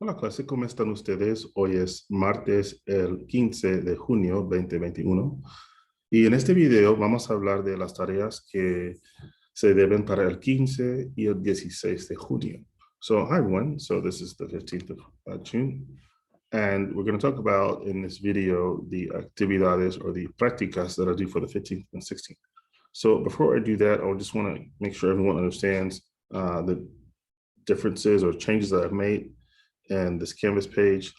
Hola clase, ¿cómo están ustedes? Hoy es martes el 15 de junio 2021 y en este video vamos a hablar de las tareas que se deben para el 15 y el 16 de junio. So hi everyone, so this is the 15th of June and we're going to talk about in this video the actividades or the prácticas that are due for the 15th and 16th. So before I do that, I just want to make sure everyone understands the differences or changes that I've made and this Canvas page.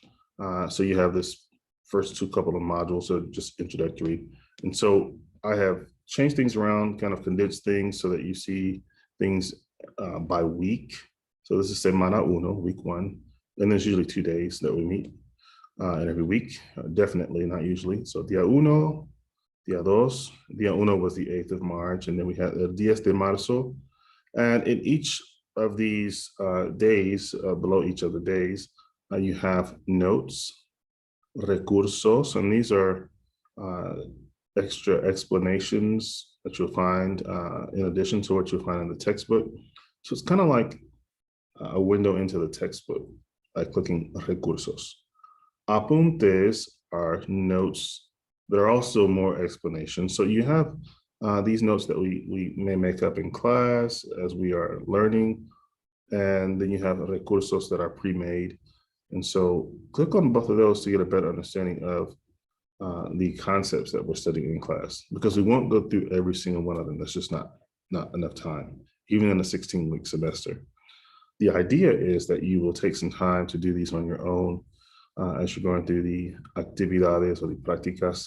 So you have this first two couple of modules, so just introductory. And so I have changed things around, kind of condensed things so that you see things by week. So this is Semana Uno, week one. And there's usually 2 days that we meet and every week, definitely, not usually. So Dia Uno, Dia Dos. Dia Uno was the 8th of March, and then we had El 10 de Marzo. And in each of these days, below each of the days, you have notes, recursos, and these are extra explanations that you'll find in addition to what you'll find in the textbook. So it's kind of like a window into the textbook by clicking recursos. Apuntes are notes. There are also more explanations. So you have these notes that we may make up in class as we are learning. And then you have recursos that are pre-made. And so click on both of those to get a better understanding of the concepts that we're studying in class, because we won't go through every single one of them. That's just not enough time, even in a 16-week semester. The idea is that you will take some time to do these on your own as you're going through the actividades or the prácticas.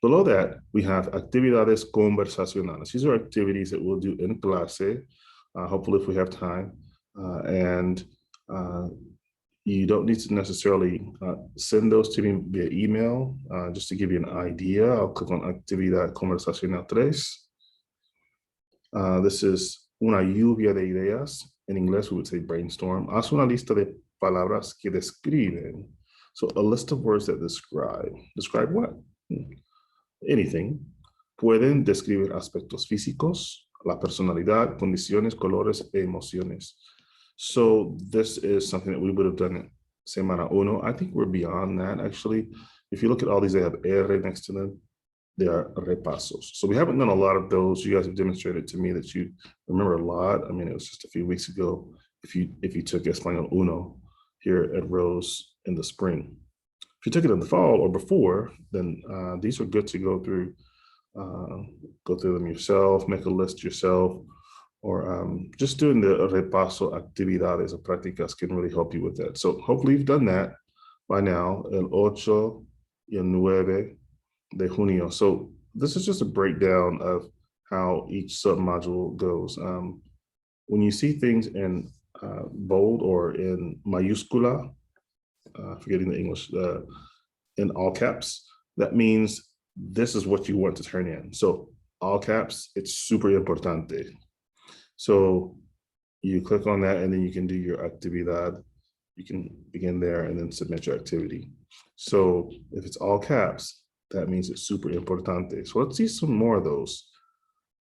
Below that, we have actividades conversacionales. These are activities that we'll do in clase, hopefully if we have time. And you don't need to necessarily send those to me via email. Just to give you an idea, I'll click on Actividad Conversacional 3. This is una lluvia de ideas. In English, we would say brainstorm. Haz una lista de palabras que describen. So a list of words that describe. Describe what? Anything. Pueden describir aspectos físicos, la personalidad, condiciones, colores, e emociones. So this is something that we would have done in Semana Uno. I think we're beyond that, actually. If you look at all these, they have R next to them. They are repasos. So we haven't done a lot of those. You guys have demonstrated to me that you remember a lot. I mean, it was just a few weeks ago if you took Español Uno here at Rose in the spring. If you took it in the fall or before, then these are good to go through them yourself, make a list yourself, or just doing the repaso actividades or prácticas can really help you with that. So hopefully you've done that by now, el 8 y el 9 de junio. So this is just a breakdown of how each submodule goes. When you see things in bold or in mayúscula, forgetting the English, in all caps, that means this is what you want to turn in. So all caps, it's super importante. So you click on that and then you can do your actividad. You can begin there and then submit your activity. So if it's all caps, that means it's super importante. So let's see some more of those.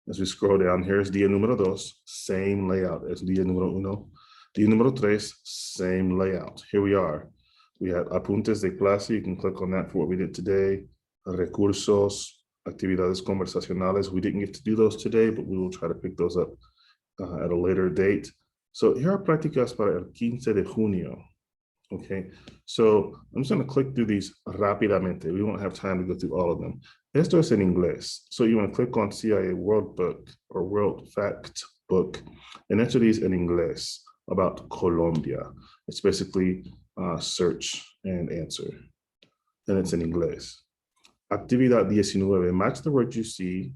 As we scroll down, here's día número 2, same layout as día número 1. Día número 3, same layout. Here we are. We have apuntes de clase. You can click on that for what we did today. Recursos, actividades conversacionales. We didn't get to do those today, but we will try to pick those up at a later date. So here are prácticas para el 15 de junio. Okay, so I'm just going to click through these rápidamente. We won't have time to go through all of them. Esto es en inglés. So you want to click on CIA World Book or World Fact Book and enter these in inglés about Colombia. It's basically search and answer. And it's in inglés. Actividad 19. Match the word you see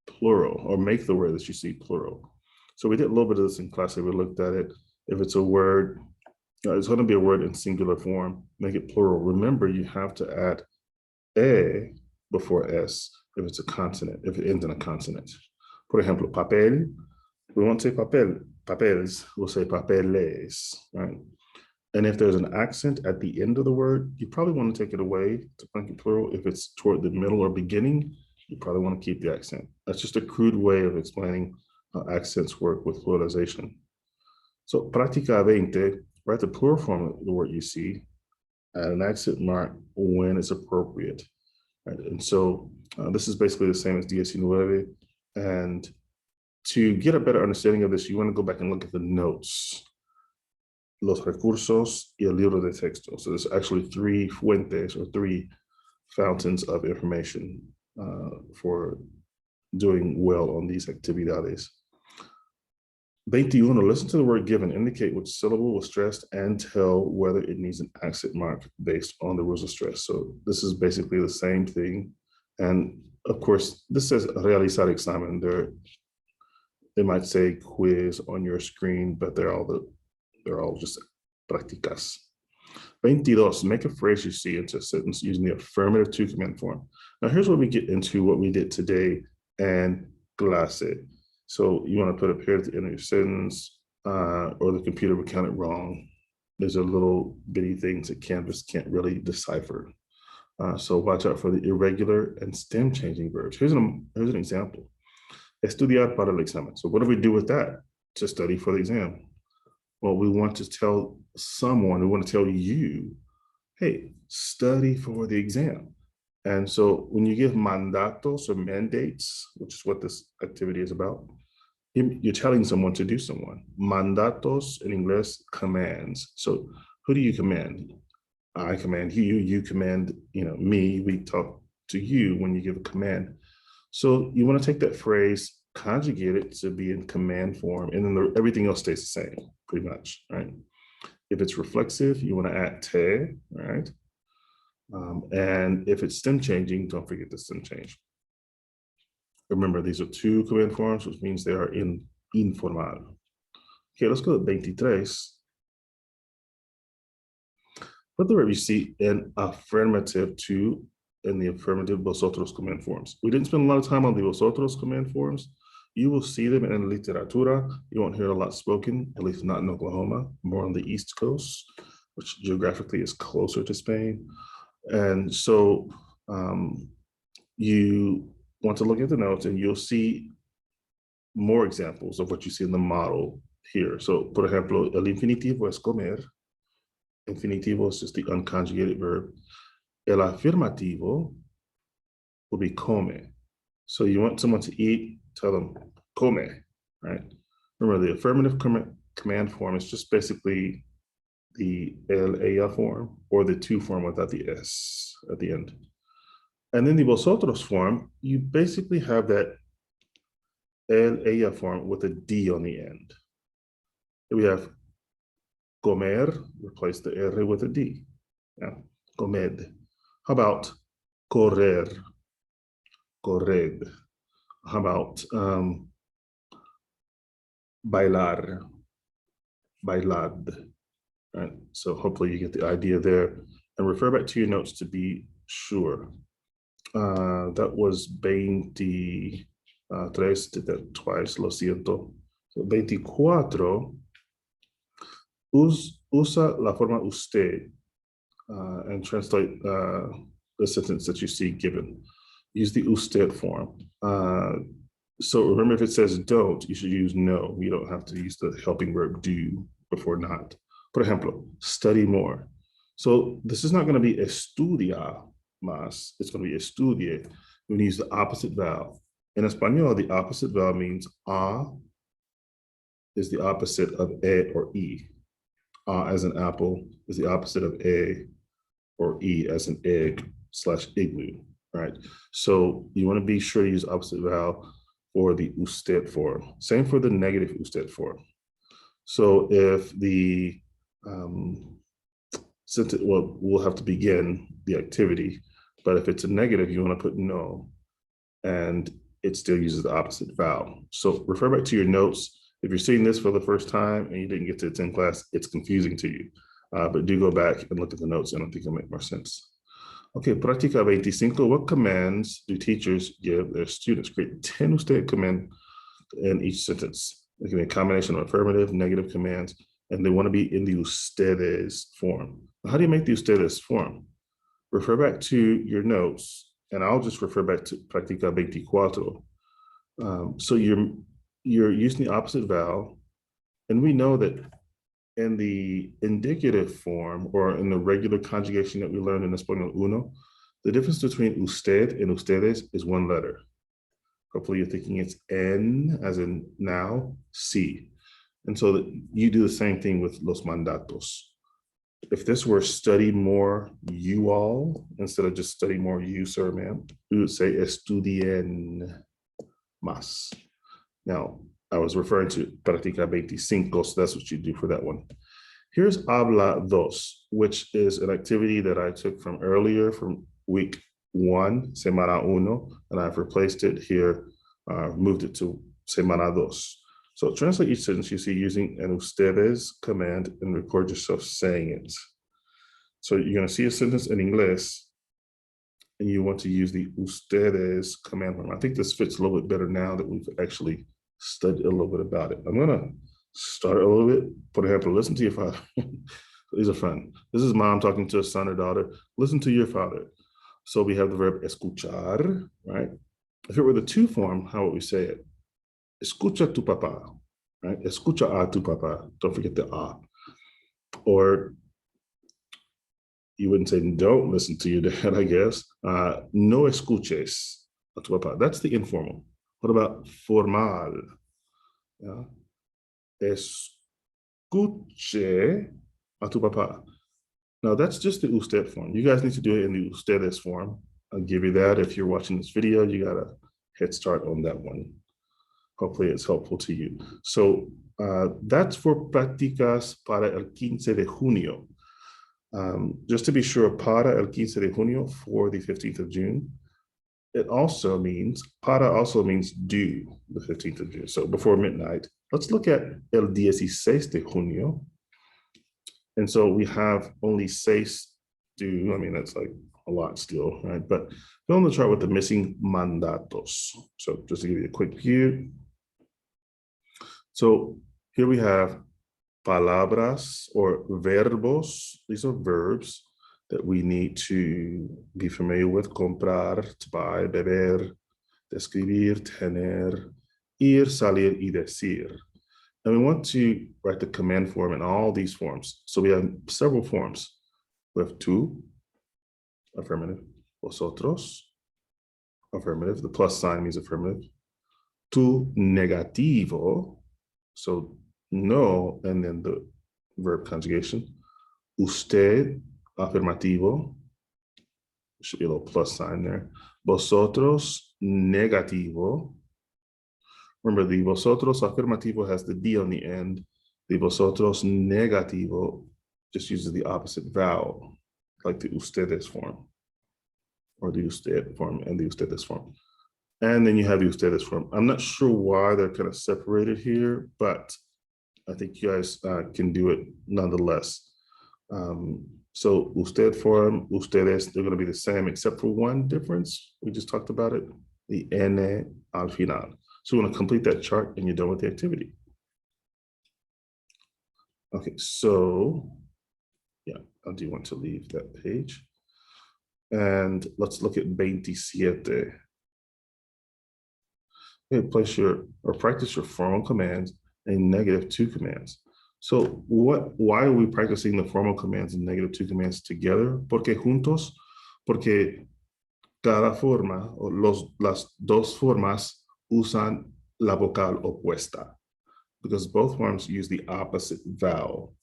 plural, or make the word that you see plural. So we did a little bit of this in class. We looked at it. If it's a word, it's going to be a word in singular form, make it plural. Remember, you have to add E before S if it's a consonant, if it ends in a consonant. Por ejemplo, papel, we won't say papel, papeles, we'll say papeles, right? And if there's an accent at the end of the word, you probably want to take it away to make it plural. If it's toward the middle or beginning, you probably want to keep the accent. That's just a crude way of explaining how accents work with pluralization. So, práctica 20, write the plural form of the word you see, add an accent mark when it's appropriate. Right? And so this is basically the same as 19. And to get a better understanding of this, you want to go back and look at the notes, los recursos y el libro de texto. So there's actually three fuentes or three fountains of information for doing well on these actividades. 21, listen to the word given, indicate which syllable was stressed and tell whether it needs an accent mark based on the rules of stress. So this is basically the same thing. And of course, this says realizar examen. They might say quiz on your screen, but they're all just prácticas. 22, make a phrase you see into a sentence using the affirmative to command form. Now here's where we get into what we did today and clase. So you want to put a period at the end of your sentence, or the computer will count it wrong. There's a little bitty things that Canvas can't really decipher. So watch out for the irregular and stem changing verbs. Here's an example. Estudiar para el examen. So what do we do with that? To study for the exam. Well, we want to tell someone, we want to tell you, hey, study for the exam. And so when you give mandatos or mandates, which is what this activity is about, you're telling someone to do someone. Mandatos in English, commands. So who do you command? I command you, you command, me. We talk to you when you give a command. So you want to take that phrase, conjugate it to be in command form, and then everything else stays the same, pretty much, right? If it's reflexive, you want to add te, right? And if it's stem changing, don't forget the stem change. Remember, these are two command forms, which means they are in informal. Okay, let's go to 23. Put the verb you see in affirmative to in the affirmative vosotros command forms. We didn't spend a lot of time on the vosotros command forms. You will see them in literatura. You won't hear a lot spoken, at least not in Oklahoma, more on the East Coast, which geographically is closer to Spain. And so you want to look at the notes and you'll see more examples of what you see in the model here. So, por ejemplo, el infinitivo es comer. Infinitivo is just the unconjugated verb. El afirmativo will be come. So you want someone to eat, tell them come, right? Remember, the affirmative command form is just basically the el, ella form, or the to form without the s at the end. And then the vosotros form, you basically have that el, ella form with a d on the end. We have comer, replace the r with a d. Yeah, comed. How about correr? Corred. How about bailar? Bailad. Right. So hopefully you get the idea there, and refer back to your notes to be sure. That was 23, did that twice, lo siento. So 24, usa la forma usted and translate the sentence that you see given. Use the usted form. So remember, if it says don't, you should use no. You don't have to use the helping verb do before not. Por ejemplo, study more. So this is not going to be estudia más. It's going to be estudie. We're going to use the opposite vowel. In Espanol, the opposite vowel means a is the opposite of e or e. A as an apple is the opposite of e or e as an egg / igloo, right? So you want to be sure to use opposite vowel for the usted form. Same for the negative usted form. So if the sentence, well, we'll have to begin the activity, but if it's a negative, you want to put no, and it still uses the opposite vowel. So refer back to your notes. If you're seeing this for the first time and you didn't get to attend class, it's confusing to you. But do go back and look at the notes, and I think it'll make more sense. Okay, Práctica 25. What commands do teachers give their students? Create 10 usted command in each sentence. It can be a combination of affirmative, negative commands, and they want to be in the ustedes form. How do you make the ustedes form? Refer back to your notes, and I'll just refer back to Práctica 24. So you're using the opposite vowel, and we know that in the indicative form or in the regular conjugation that we learned in Español Uno, the difference between usted and ustedes is one letter. Hopefully you're thinking it's N as in now, C. And so that you do the same thing with los mandatos. If this were study more you all, instead of just study more you, sir, ma'am, we would say estudien más. Now, I was referring to Práctica 25, so that's what you do for that one. Here's habla dos, which is an activity that I took from earlier from week 1, semana uno, and I've replaced it here, moved it to semana dos. So translate each sentence you see using an ustedes command and record yourself saying it. So you're going to see a sentence in English and you want to use the ustedes command form. I think this fits a little bit better now that we've actually studied a little bit about it. I'm going to start a little bit. For example, listen to your father. These are fun. This is mom talking to a son or daughter. Listen to your father. So we have the verb escuchar, right? If it were the to form, how would we say it? Escucha tu papá, right? Escucha a tu papá. Don't forget the a. Or you wouldn't say don't listen to your dad, I guess. No escuches a tu papá. That's the informal. What about formal? Yeah. Escuche a tu papá. Now that's just the usted form. You guys need to do it in the ustedes form. I'll give you that. If you're watching this video, you got a head start on that one. Hopefully it's helpful to you. So that's for prácticas para el 15 de junio. Just to be sure, para el 15 de junio for the 15th of June. It also means, para also means due the 15th of June. So before midnight. Let's look at el 16 de junio. And so we have only 6 due. I mean, that's like a lot still, right? But fill in the chart with the missing mandatos. So just to give you a quick view. So here we have palabras or verbos. These are verbs that we need to be familiar with. Comprar, to buy, beber, describir, tener, ir, salir, y decir. And we want to write the command form in all these forms. So we have several forms. We have tú, affirmative, vosotros, affirmative. The plus sign means affirmative. Tú negativo, so no, and then the verb conjugation. Usted, afirmativo. Should be a little plus sign there. Vosotros, negativo. Remember, the vosotros afirmativo has the D on the end. The vosotros negativo just uses the opposite vowel, like the ustedes form, or the usted form and the ustedes form. And then you have the ustedes form. I'm not sure why they're kind of separated here, but I think you guys can do it nonetheless. So usted form, ustedes, they're going to be the same except for one difference. We just talked about it, the N al final. So we're going to complete that chart and you're done with the activity. Okay, so yeah, I do want to leave that page. And let's look at 27. Okay, place your or practice your formal commands and -2 commands. So why are we practicing the formal commands and -2 commands together? Porque juntos, porque cada forma o las dos formas usan la vocal opuesta, because both forms use the opposite vowel.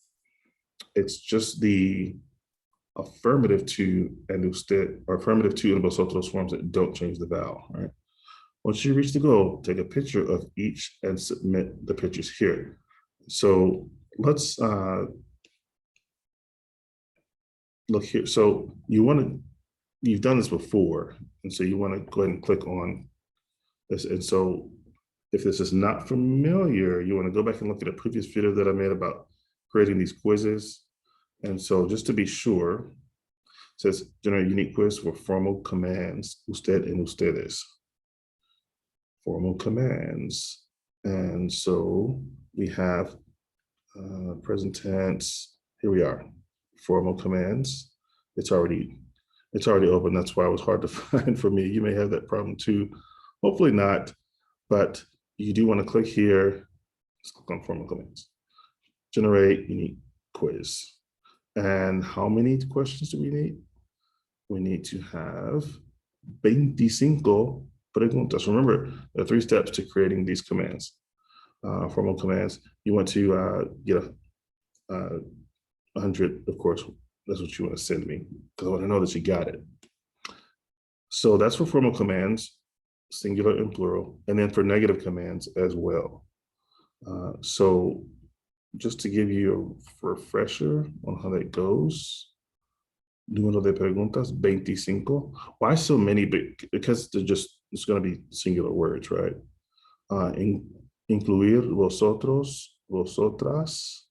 It's just the affirmative to and usted, or affirmative to and vosotros forms that don't change the vowel, right? Once you reach the goal, take a picture of each and submit the pictures here. So let's look here. So you've done this before, and so you want to go ahead and click on this. And so if this is not familiar, you want to go back and look at a previous video that I made about creating these quizzes. And so just to be sure, it says generate unique quiz for formal commands, usted and ustedes. Formal commands. And so we have present tense. Here we are, formal commands. It's already open. That's why it was hard to find for me. You may have that problem too. Hopefully not, but you do want to click here. Let's click on formal commands. Generate unique quiz. And how many questions do we need? We need to have 25 preguntas. Remember, there are 3 steps to creating these commands, formal commands. You want to get a 100, of course, that's what you want to send me, because I want to know that you got it. So that's for formal commands, singular and plural, and then for negative commands as well. So just to give you a refresher on how that goes, número de preguntas, 25. Why so many? Because they're just, it's going to be singular words, right? Incluir vosotros, vosotras.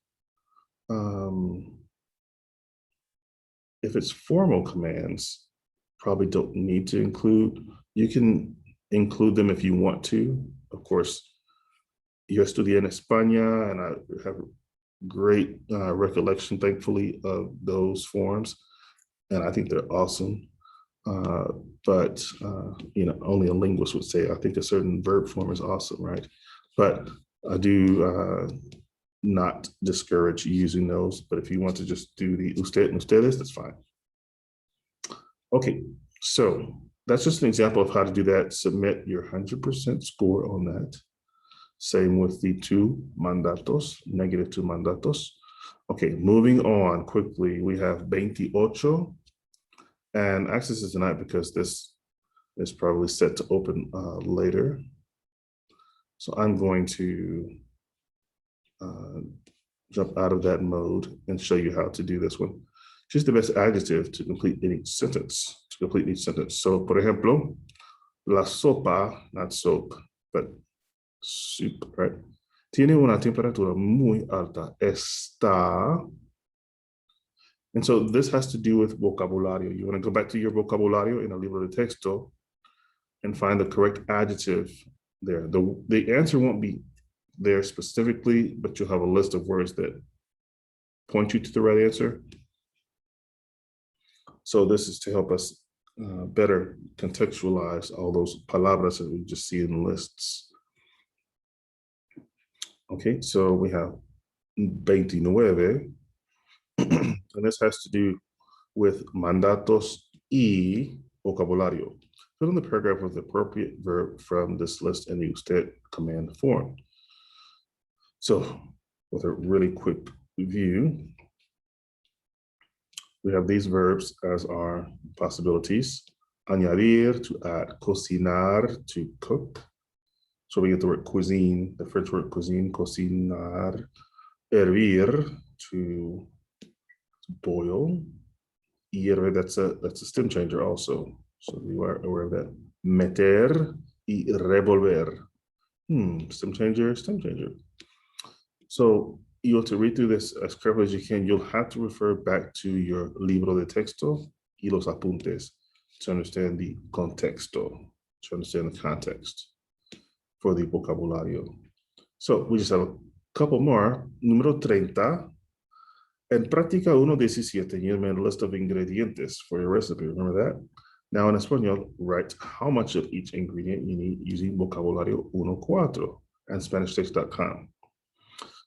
If it's formal commands, probably don't need to include. You can include them if you want to. Of course, yo estudié en España, and I have great recollection, thankfully, of those forms, and I think they're awesome. But only a linguist would say, I think a certain verb form is awesome, right? But I do not discourage using those. But if you want to just do the usted and ustedes, that's fine. Okay, so that's just an example of how to do that. Submit your 100% score on that. Same with the 2 mandatos, negative 2 mandatos. Okay, moving on quickly, we have 28. And access is tonight because this is probably set to open later. So I'm going to jump out of that mode and show you how to do this one. Choose the best adjective to complete any sentence, So, por ejemplo, la sopa, not soap, but soup, right? Tiene una temperatura muy alta. Está. And so this has to do with vocabulario. You want to go back to your vocabulario in el libro de texto and find the correct adjective there. The answer won't be there specifically, but you'll have a list of words that point you to the right answer. So this is to help us better contextualize all those palabras that we just see in lists. Okay, so we have 29, and this has to do with mandatos y vocabulario. Fill in the paragraph with the appropriate verb from this list in the usted command form. So with a really quick view, we have these verbs as our possibilities. Añadir, to add. Cocinar, to cook. So we get the word cuisine, the French word cuisine, cocinar. Hervir, to boil. Hierve, that's a stem changer also. So you are aware of that. Meter y revolver. Stem changer, stem changer. So you have to read through this as carefully as you can. You'll have to refer back to your libro de texto y los apuntes to understand the contexto, to understand the context for the vocabulario. So we just have a couple more. Número 30. En práctica 1.17, you made a list of ingredientes for your recipe. Remember that? Now in Espanol, write how much of each ingredient you need using vocabulario 1.4 and SpanishText.com.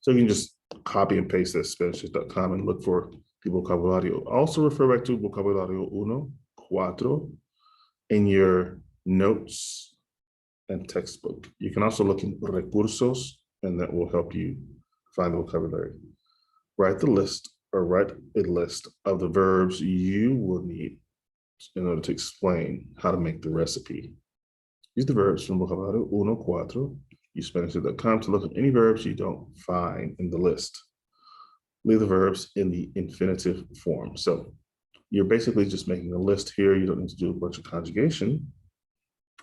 So you can just copy and paste this SpanishText.com and look for the vocabulario. Also refer back to vocabulario 1.4 in your notes and textbook. You can also look in recursos, and that will help you find the vocabulary. Write a list of the verbs you will need in order to explain how to make the recipe. Use the verbs from vocabulario 1.4. Use SpanishText.com to look at any verbs you don't find in the list. Leave the verbs in the infinitive form. So you're basically just making a list here. You don't need to do a bunch of conjugation,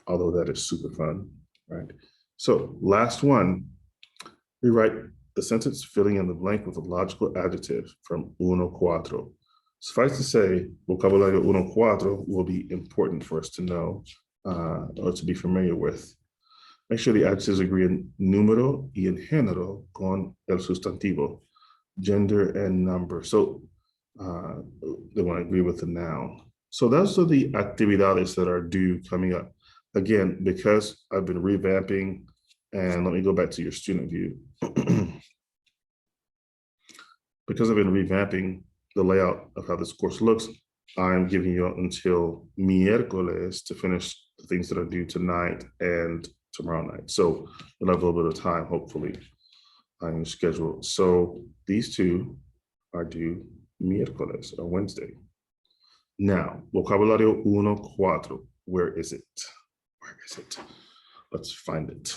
although that is super fun, right? So last one, rewrite the sentence filling in the blank with a logical adjective from 1.4. Suffice to say, vocabulario 1.4 will be important for us to know or to be familiar with. Make sure the adjectives agree in número y en género con el sustantivo, gender and number. So they want to agree with the noun. So those are the actividades that are due coming up. Again, because I've been revamping, and let me go back to your student view. because I've been revamping the layout of how this course looks, I'm giving you until miércoles to finish the things that are due tonight and tomorrow night. So you'll have a little bit of time, hopefully, on your schedule. So these two are due miércoles or Wednesday. Now, vocabulario 1-4. Where is it? Where is it? Let's find it.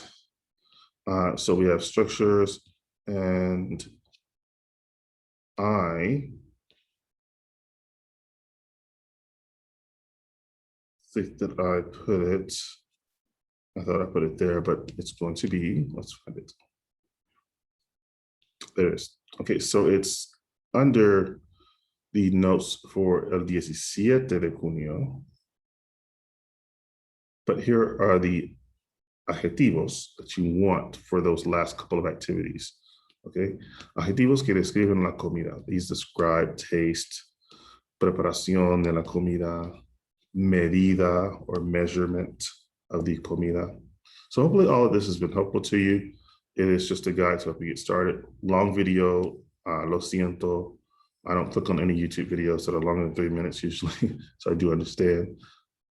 So we have structures, and I think that I put it, I thought I put it there, but it's going to be, let's find it. There it is. Okay, so it's under the notes for el 17 de junio. But here are the adjetivos that you want for those last couple of activities. Okay, adjetivos que describen la comida. These describe taste, preparación de la comida, medida or measurement of the comida. So hopefully all of this has been helpful to you. It is just a guide to help you get started. Long video, lo siento. I don't click on any YouTube videos that are longer than 3 minutes usually, so I do understand.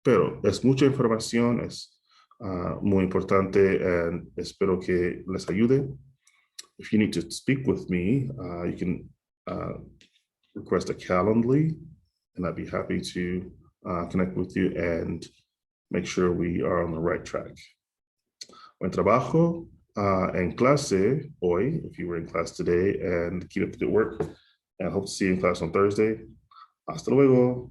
Pero es mucha información, es muy importante, and espero que les ayude. If you need to speak with me, you can request a Calendly, and I'd be happy to connect with you and make sure we are on the right track. Buen trabajo en clase hoy, if you were in class today, and keep up the good work. And I hope to see you in class on Thursday. Hasta luego.